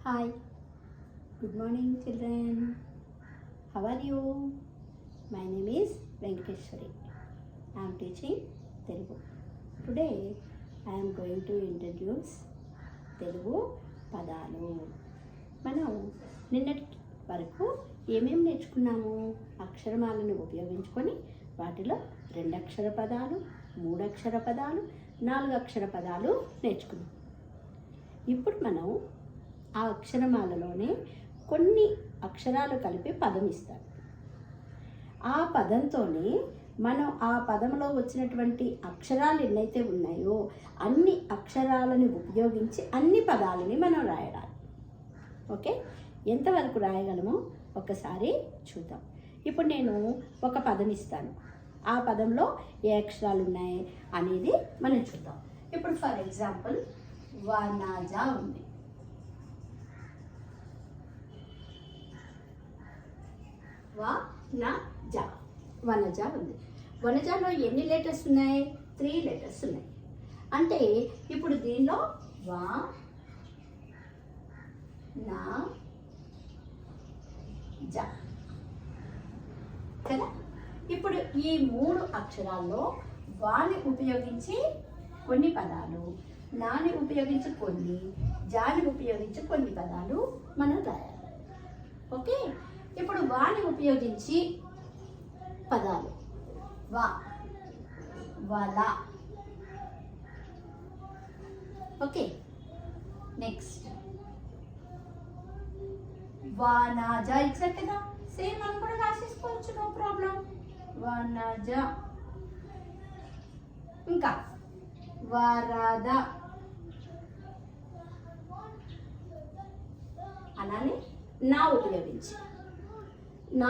Hi, good morning children. How are you? My name is Venkateshwari. I am teaching Telugu. Today I am going to introduce Telugu పదాలు. మనం నిన్నటి వరకు ఏమేమి నేర్చుకున్నాము? అక్షరమాలను ఉపయోగించుకొని వాటిలో 2 అక్షర పదాలు, 3 అక్షర పదాలు, 4 అక్షర పదాలు నేర్చుకున్నాం. ఇప్పుడు మనం ఆ అక్షరమాలలోనే కొన్ని అక్షరాలు కలిపి పదం ఇస్తాం. ఆ పదంతోనే మనం ఆ పదంలో వచ్చినటువంటి అక్షరాలు ఎన్నైతే ఉన్నాయో అన్ని అక్షరాలను ఉపయోగించి అన్ని పదాలని మనం రాయడాలి. ఓకే, ఎంతవరకు రాయగలమో ఒకసారి చూద్దాం. ఇప్పుడు నేను ఒక పదం ఇస్తాను. ఆ పదంలో ఏ అక్షరాలు ఉన్నాయి అనేది మనం చూద్దాం. ఇప్పుడు ఫర్ ఎగ్జాంపుల్ వనజ ఉంది. వనజ ఉంది. వనజలో ఎన్ని లెటర్స్ ఉన్నాయి? 3 లెటర్స్ ఉన్నాయి. అంటే ఇప్పుడు దీనిలో వా నా జ కదా. ఇప్పుడు ఈ 3 అక్షరాల్లో వాని ఉపయోగించి కొన్ని పదాలు, నాని ఉపయోగించి కొన్ని, జాని ఉపయోగించి కొన్ని పదాలు మనం రాయాలి. ఓకే, ఇప్పుడు వాని ఉపయోగించి పదాలు వా, వల. ఓకే, నెక్స్ట్ వనజ ఇచ్చారు కదా, సేమ్ మనం కూడా రాసేసుకోవచ్చు, నో ప్రాబ్లం. వనజ. ఇంకా వరద అలానే నా ఉపయోగించి నా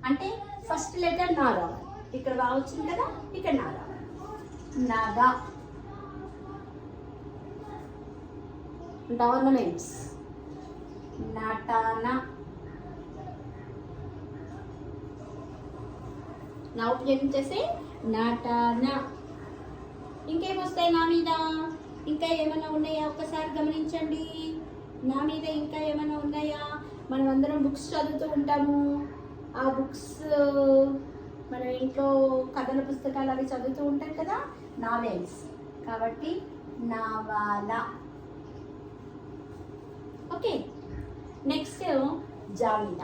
అంటే ఫస్ట్ లెటర్ నా రావాలి. ఇక్కడ రావచ్చింది కదా, ఇక్కడ నా రావాలి. నగ. గవర్నమెంట్స్. నటన. నా ఉపయోగించేసి నటన. ఇంకేమొస్తాయి నా మీద? ఇంకా ఏమైనా ఉన్నాయా ఒక్కసారి గమనించండి. నా మీద ఇంకా ఏమైనా ఉన్నాయా? మనం అందరం బుక్స్ చదువుతూ ఉంటాము. ఆ బుక్స్ మనం ఇంట్లో కథల పుస్తకాలు అవి చదువుతూ ఉంటాం కదా, నావెల్స్. కాబట్టి నవల. ఓకే, నెక్స్ట్ జా మీద.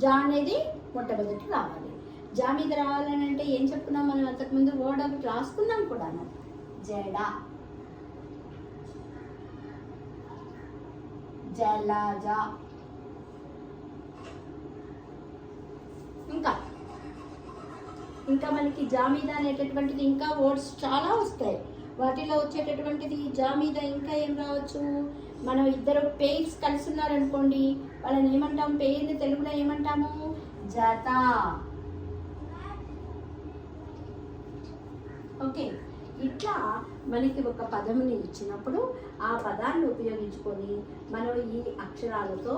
జా అనేది మొట్టమొదటి రావాలి. జా మీద రావాలని అంటే ఏం చెప్పుకున్నాం మనం? అంతకుముందు వర్డ్ అవి రాసుకున్నాం కూడాను. జడ, జలజ. ఇంకా మనకి జా మీద అనేటటువంటిది ఇంకా వర్డ్స్ చాలా వస్తాయి. వాటిలో వచ్చేటటువంటిది జా మీద ఇంకా ఏం రావచ్చు? మనం ఇద్దరు పేర్స్ కలిసి ఉన్నారనుకోండి, వాళ్ళని ఏమంటాం? పేరుని తెలుగులో ఏమంటాము? జత. ఓకే, ఇట్లా మనకి ఒక పదముని ఇచ్చినప్పుడు ఆ పదాన్ని ఉపయోగించుకొని మనం ఈ అక్షరాలతో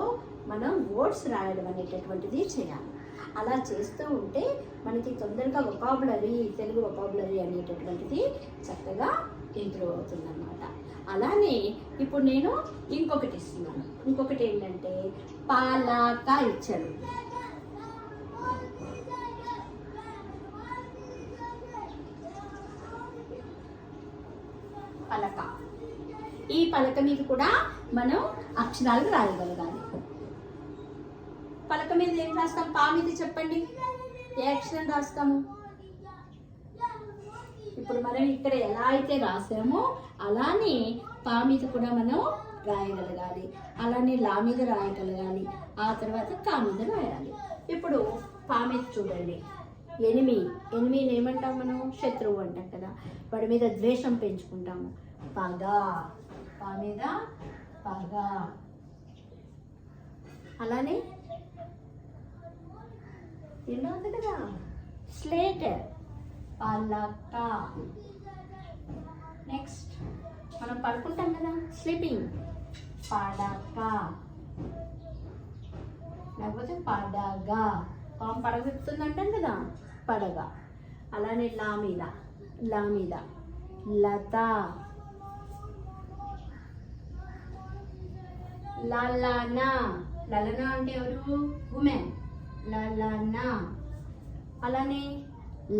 మనం వర్డ్స్ రాయడం అనేటటువంటిది చేయాలి. అలా చేస్తూ ఉంటే మనకి తొందరగా వొకాబులరీ, తెలుగు వొకాబులరీ అనేటటువంటిది చక్కగా ఇంప్రూవ్ అవుతుందన్నమాట. అలానే ఇప్పుడు నేను ఇంకొకటి ఇస్తున్నాను. ఇంకొకటి ఏంటంటే పాలక ఇచ్చాను. పలక. ఈ పలక మీద కూడా మనం అక్షరాలు రాయగలగాలి. పలక మీద ఏం రాస్తాం? పా మీద చెప్పండి, ఏ అక్షరం రాస్తాము? ఇప్పుడు మనం ఇక్కడ ఎలా అయితే రాసామో అలానే పా మీద కూడా మనం రాయగలగాలి. అలానే లా మీద రాయగలగాలి. ఆ తర్వాత కా మీద రాయాలి. ఇప్పుడు పా మీద చూడండి, ఎనిమిది ఏమంటాం మనం? శత్రువు అంటాం కదా. వాడి మీద ద్వేషం పెంచుకుంటాము. పగ. పా మీద పగ. అలానే ఎన్నో ఉంది కదా, స్లేట్. పలక. నెక్స్ట్ మనం పడుకుంటాం కదా, స్లీపింగ్. పడక. లేకపోతే పడగ. పాము పడగ విప్పుతుంది అంటాం కదా, పడగ. అలానే లా మీద లత. లలనా. లలనా అంటే ఎవరు? ఉమెన్. లలనా. అలానే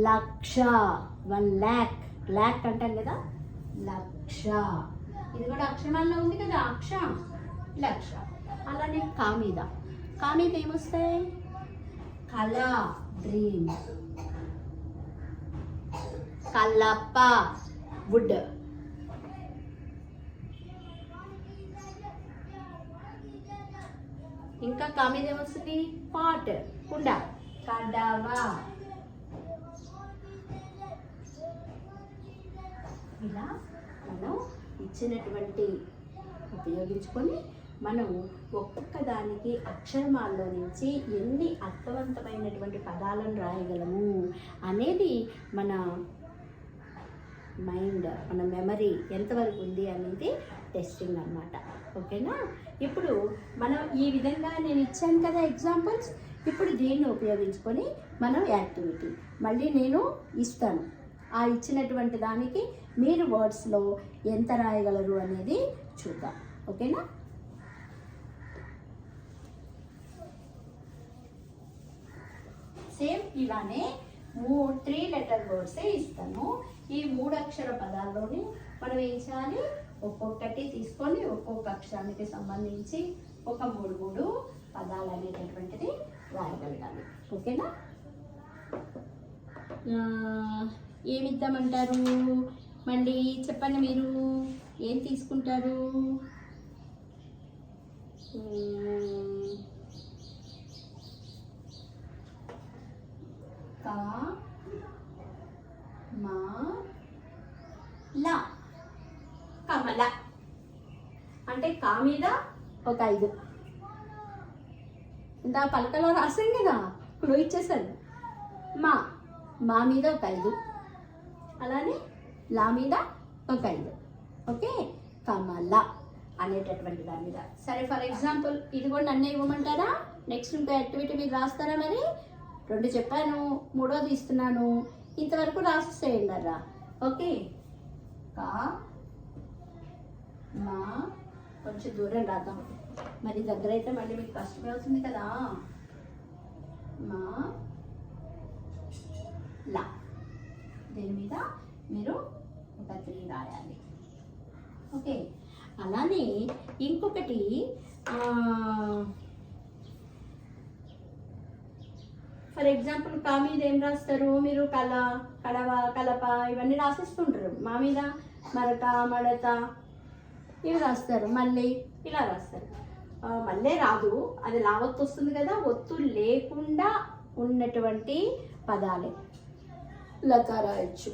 లక్ష, 1 lakh. ల్యాక్ అంటాం కదా, లక్ష. ఇది కూడా అక్షరాల్లో ఉంది కదా, అక్ష, లక్ష. అలానే కామిద. కామిద ఏమొస్తాయి? కళ, డ్రీమ్. కలప, వుడ్. ఇంకా కామిద ఏమొస్తుంది? పాట్, కుండ. కడవ. ఇలా మనం ఇచ్చినటువంటి ఉపయోగించుకొని మనం ఒక్కొక్క దానికి అక్షరమాల్లో నుంచి ఎన్ని అర్థవంతమైనటువంటి పదాలను రాయగలము అనేది మన మైండ్, మన మెమరీ ఎంతవరకు ఉంది అనేది టెస్టింగ్ అన్నమాట. ఓకేనా? ఇప్పుడు మనం ఈ విధంగా నేను ఇచ్చాను కదా ఎగ్జాంపుల్స్. ఇప్పుడు దీన్ని ఉపయోగించుకొని మనం యాక్టివిటీ మళ్ళీ నేను ఇస్తాను. ఆ ఇచ్చినటువంటి దానికి మీరు వర్డ్స్లో ఎంత రాయగలరు అనేది చూద్దాం. ఓకేనా? సేమ్ ఇలానే 3 లెటర్ వర్డ్సే ఇస్తాను. ఈ 3 అక్షర పదాల్లోని మనం ఏం చేయాలి? ఒక్కొక్కటి తీసుకొని ఒక్కొక్క అక్షరానికి సంబంధించి ఒక 3 పదాలు అనేటటువంటిది రాయగలగాలి. ఓకేనా? ఏమిద్దామంటారు? మళ్ళీ చెప్పండి, మీరు ఏం తీసుకుంటారు? కా, మా, లా. కమల అంటే కా మీద ఒక 5. ఇంత పలకలో రాసాం కదా, ఇప్పుడు ఇచ్చేసాను. మా మీద ఒక 5. అలానే లా మీద ఒక 5. ఓకే, కమల అనేటటువంటి దాని మీద. సరే, ఫర్ ఎగ్జాంపుల్ ఇది కూడా నన్నే ఇవ్వమంటారా? నెక్స్ట్ ఇంకో యాక్టివిటీ మీరు రాస్తారా? మరి 2 చెప్పాను, 3వది ఇస్తున్నాను. ఇంతవరకు రాసేసేయండి అలా. ఓకే, కా, మా, కొంచెం దూరం రాద్దాం, మరి దగ్గర అయితే మళ్ళీ మీకు కష్టమే అవుతుంది కదా. మా, లా. దీని మీద మీరు ఒక 3 రాయాలి. ఓకే, అలానే ఇంకొకటి ఫర్ ఎగ్జాంపుల్ కా మీద ఏం రాస్తారు మీరు? కళ, కడవ, కలప ఇవన్నీ రాసేస్తుంటారు. మా మీద మరక, మడత ఇవి రాస్తారు. మళ్ళీ ఇలా రాస్తారు. మళ్ళీ రాదు, అది లావత్తు వస్తుంది కదా. ఒత్తు లేకుండా ఉన్నటువంటి పదాలే. లత రాయొచ్చు,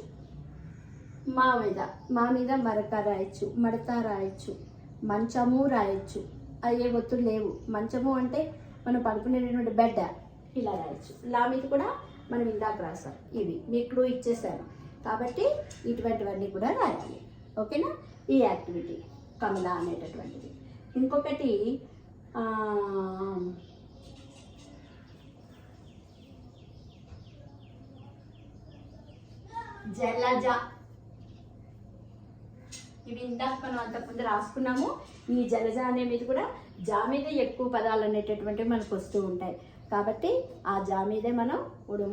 మా మీద మరక రాయొచ్చు, మడత రాయొచ్చు, మంచము రాయొచ్చు. అయ్యే ఒత్తులు లేవు. మంచము అంటే మనం పడుకునేటటువంటి బెడ్, ఇలా రాయొచ్చు. లా మీద కూడా మనం ఇందాక రాసాం. ఇవి మీకు ఇచ్చేసాను కాబట్టి ఇటువంటివన్నీ కూడా రాయాలి. ఓకేనా? ఈ యాక్టివిటీ కమల అనేటటువంటిది. ఇంకొకటి జలజ. ఇవి ఇందాక మనం అంతకుముందు రాసుకున్నాము. ఈ జలజ అనే మీద కూడా జా మీద ఎక్కువ పదాలు అనేటటువంటివి మనకు వస్తూ ఉంటాయి. కాబట్టి ఆ జా మీదే మనం 3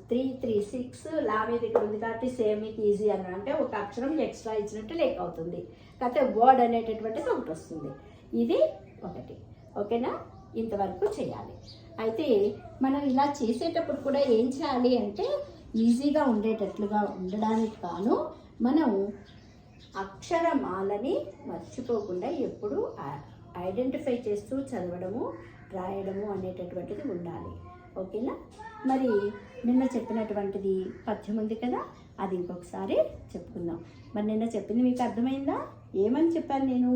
3 3 6 లా మీద ఇక్కడ ఉంది కాబట్టి సేమ్ మీకు ఈజీ అని అంటే ఒక అక్షరం ఎక్స్ట్రా ఇచ్చినట్టు లేక అవుతుంది. కాకపోతే వర్డ్ అనేటటువంటిది ఒకటి వస్తుంది. ఇది ఒకటి. ఓకేనా? ఇంతవరకు చేయాలి. అయితే మనం ఇలా చేసేటప్పుడు కూడా ఏం చేయాలి అంటే ఈజీగా ఉండేటట్లుగా ఉండడానికి కాను మనం అక్షరమాలని మర్చిపోకుండా ఎప్పుడు ఐడెంటిఫై చేస్తూ చదవడము, రాయడము అనేటటువంటిది ఉండాలి. ఓకేనా? మరి నిన్న చెప్పినటువంటిది పద్యం ఉంది కదా, అది ఇంకొకసారి చెప్పుకుందాం. మరి నిన్న చెప్పింది మీకు అర్థమైందా? ఏమని చెప్పాను నేను?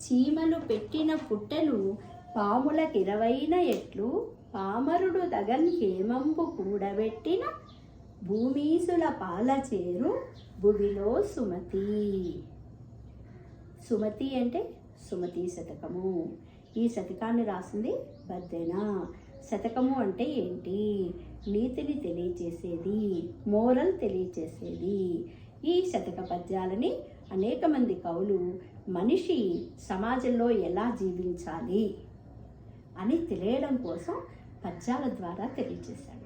చీమలు పెట్టిన పుట్టలు పాములకు 20 ఎట్లు, పామరుడు దగన్ హేమంబు కూడబెట్టిన భూమీసుల పాలచేరు భువిలో సుమతి. సుమతి అంటే సుమతి శతకము. ఈ శతకాన్ని రాసింది బద్దెన. శతకము అంటే ఏంటి? నీతిని తెలియచేసేది, మోరల్ తెలియచేసేది. ఈ శతక పద్యాలని అనేక మంది కవులు మనిషి సమాజంలో ఎలా జీవించాలి అని తెలియడం కోసం పద్యాల ద్వారా తెలియజేశాడు.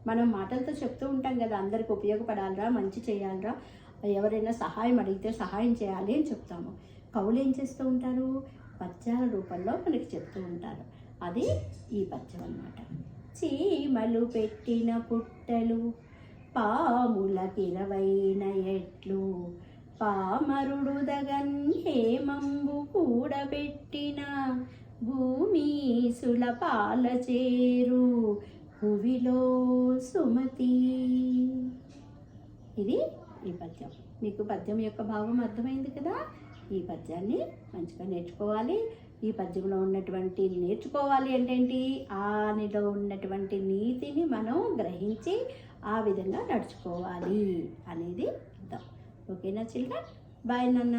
మనం మాటలతో చెప్తూ ఉంటాం కదా, అందరికి ఉపయోగపడాలిరా, మంచి చేయాలిరా, ఎవరైనా సహాయం అడిగితే సహాయం చేయాలి అని చెప్తాము. కవులు ఏం చేస్తూ ఉంటారు? పద్యాల రూపంలో మనకి చెప్తూ ఉంటారు. అది ఈ పద్యం అన్నమాట. చీమలు పెట్టిన పుట్టలు పాములకిరవైన ఎట్లు, పామరుడు దగన్ హేమంబు కూడబెట్టిన భూమీసుల పాలచేరు భువిలో సుమతి. ఇది ఈ పద్యం. మీకు పద్యం యొక్క భావం అర్థమైంది కదా? ఈ పద్యాన్ని మంచిగా నేర్చుకోవాలి. ఈ పద్యంలో ఉన్నటువంటి నేర్చుకోవాలి ఏంటంటే ఆనిలో ఉన్నటువంటి నీతిని మనం గ్రహించి ఆ విధంగా నడుచుకోవాలి అనేది అర్థం. ఓకేనా చిల్డ్రన్? బాయ్ నాన్న.